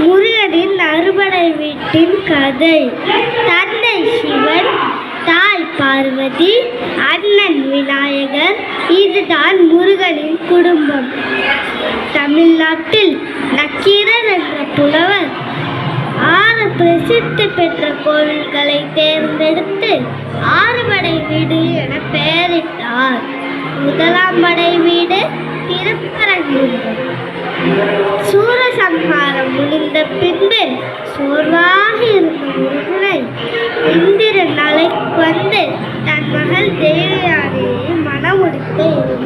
முருகனின் அறுபடை வீட்டின் கதை. தந்தை சிவன், தாய் பார்வதி, அண்ணன் விநாயகர். இதுதான் முருகனின் குடும்பம். தமிழ்நாட்டில் நக்கீரர் என்ற புலவர் 6 பிரசித்தி பெற்ற கோவில்களை தேர்ந்தெடுத்து ஆறுபடை வீடு என பெயரிட்டார். முதலாம் படை வீடு திருப்பரங்குன்றம். சூரசம்ஹாரம் முடிந்த பின்பு சோர்வாக இருந்த முருகனை இந்திரன் அழைத்து வந்து தன் மகள் தேவயானையை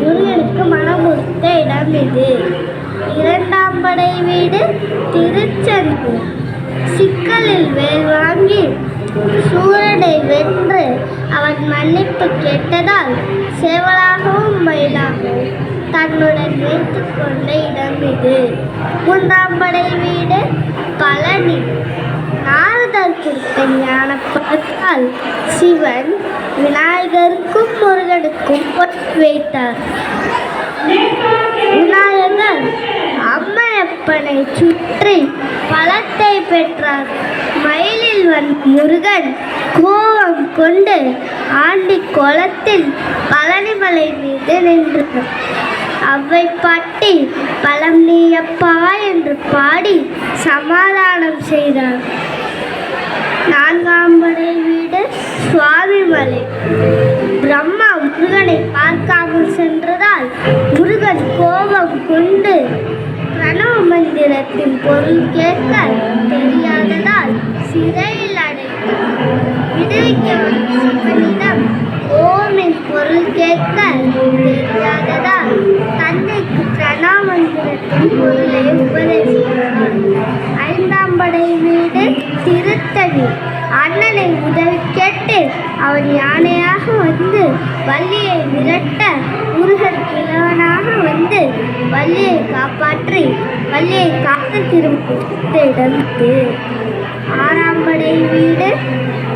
முருகனுக்கு மணமுடித்த இடம் இது. இரண்டாம் படை வீடு திருச்செந்தூர். சிக்கலில் வேல் வாங்கி சூரனை வென்று அவன் மன்னிப்பு கேட்டதால் சேவலாகவும் மயிலாகவும் தன்னுடன் வைத்துக் கொண்ட இடம் இது. மூன்றாம் படை வீடு பழனி. நாரதர் கொடுத்த ஞான பழத்தால் சிவன் விநாயகருக்கும் முருகனுக்கும் பொட்டு வைத்தார். விநாயகர் அம்மையப்பனை சுற்றி பழத்தை பெற்றார். மயிலில் வந்த முருகன் கோபம் கொண்டு ஆண்டி கோலத்தில் பழனிமலை மீது நின்றார். அவ்வை பாட்டி பழம் நீயப்பா என்று பாடி சமாதானம் செய்தார். நான்காம் படை வீடு சுவாமிமலை. பிரம்மா முருகனை பார்க்காமல் சென்றதால் முருகன் கோபம் கொண்டு பிரணவ மந்திரத்தின் பொருள் கேட்க தெரியாததால் சிறையில் அடைத்தார். விடுவிக்க வந்த சிவனிடம் ஓமின் பொருள் கேட்க தெரியாததால் தந்தைக்கு பிரணவ மந்திரத்தின் பொருளை உபதேசித்தார். ஐந்தாம் படை வீடு திருத்தணி. அண்ணனை உதவி கேட்டு அவன் யானையாக வந்து வள்ளியை விரட்ட முருகன் கிழவனாக வந்து வள்ளியை காப்பாற்றி வள்ளியை காத்து திரும்ப இடம் இது. ஆறாம் படை வீடு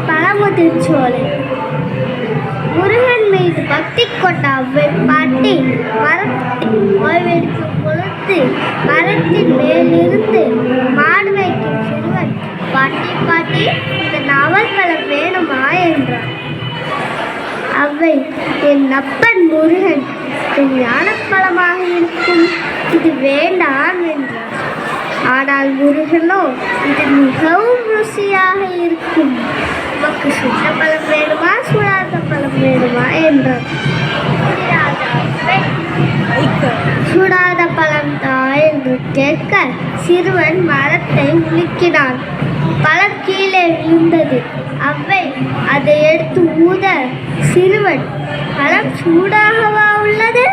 பழமுதிர்ச்சோலை. முருகன் மீது பக்தி கொண்ட அவ்வை பாட்டி மரத்தை ஓய்வெடுக்கும் பொழுது மரத்தின் மேலிருந்து மாடு வைக்கும் சிறுவன் பாட்டி பாட்டி இந்த நாவல்பழம் வேணுமா என்றார். அவ்வை, என் அப்பன் முருகன் ஞானப்பழமாக இருக்கும், இது வேண்டாம் என்றார். ஆனால் முருகனோ இது மிகவும் ருசியாக இருக்கும், உமக்கு சுட்ட பழம் வேணுமா சுடாத பழம் வேணுமா என்றார். சுடாத பழம் தான் என்று கேட்க சிறுவன் மரத்தை உலுக்கினான். பழம் கீழே விழுந்தது. அவ்வை அதை எடுத்து ஊத சிறுவன், பழம் சூடாகவா உள்ளது?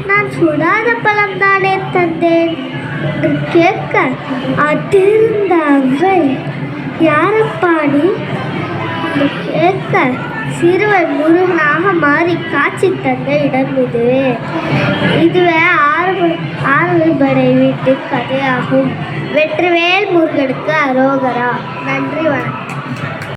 நான் சுடாத பழம் தானே தந்தேன் என்று கேட்க அதிர்ந்த அவ்வை, யாரப்பாடி என்று கேட்க சிறுவன் முருகனாக மாறி காட்சி தந்த இடம் இது. இதுவே ஆறு படை வீட்டு கதையாகும். வெற்றிவேல் முருகனுக்கு அரோகரா. நன்றி, வணக்கம்.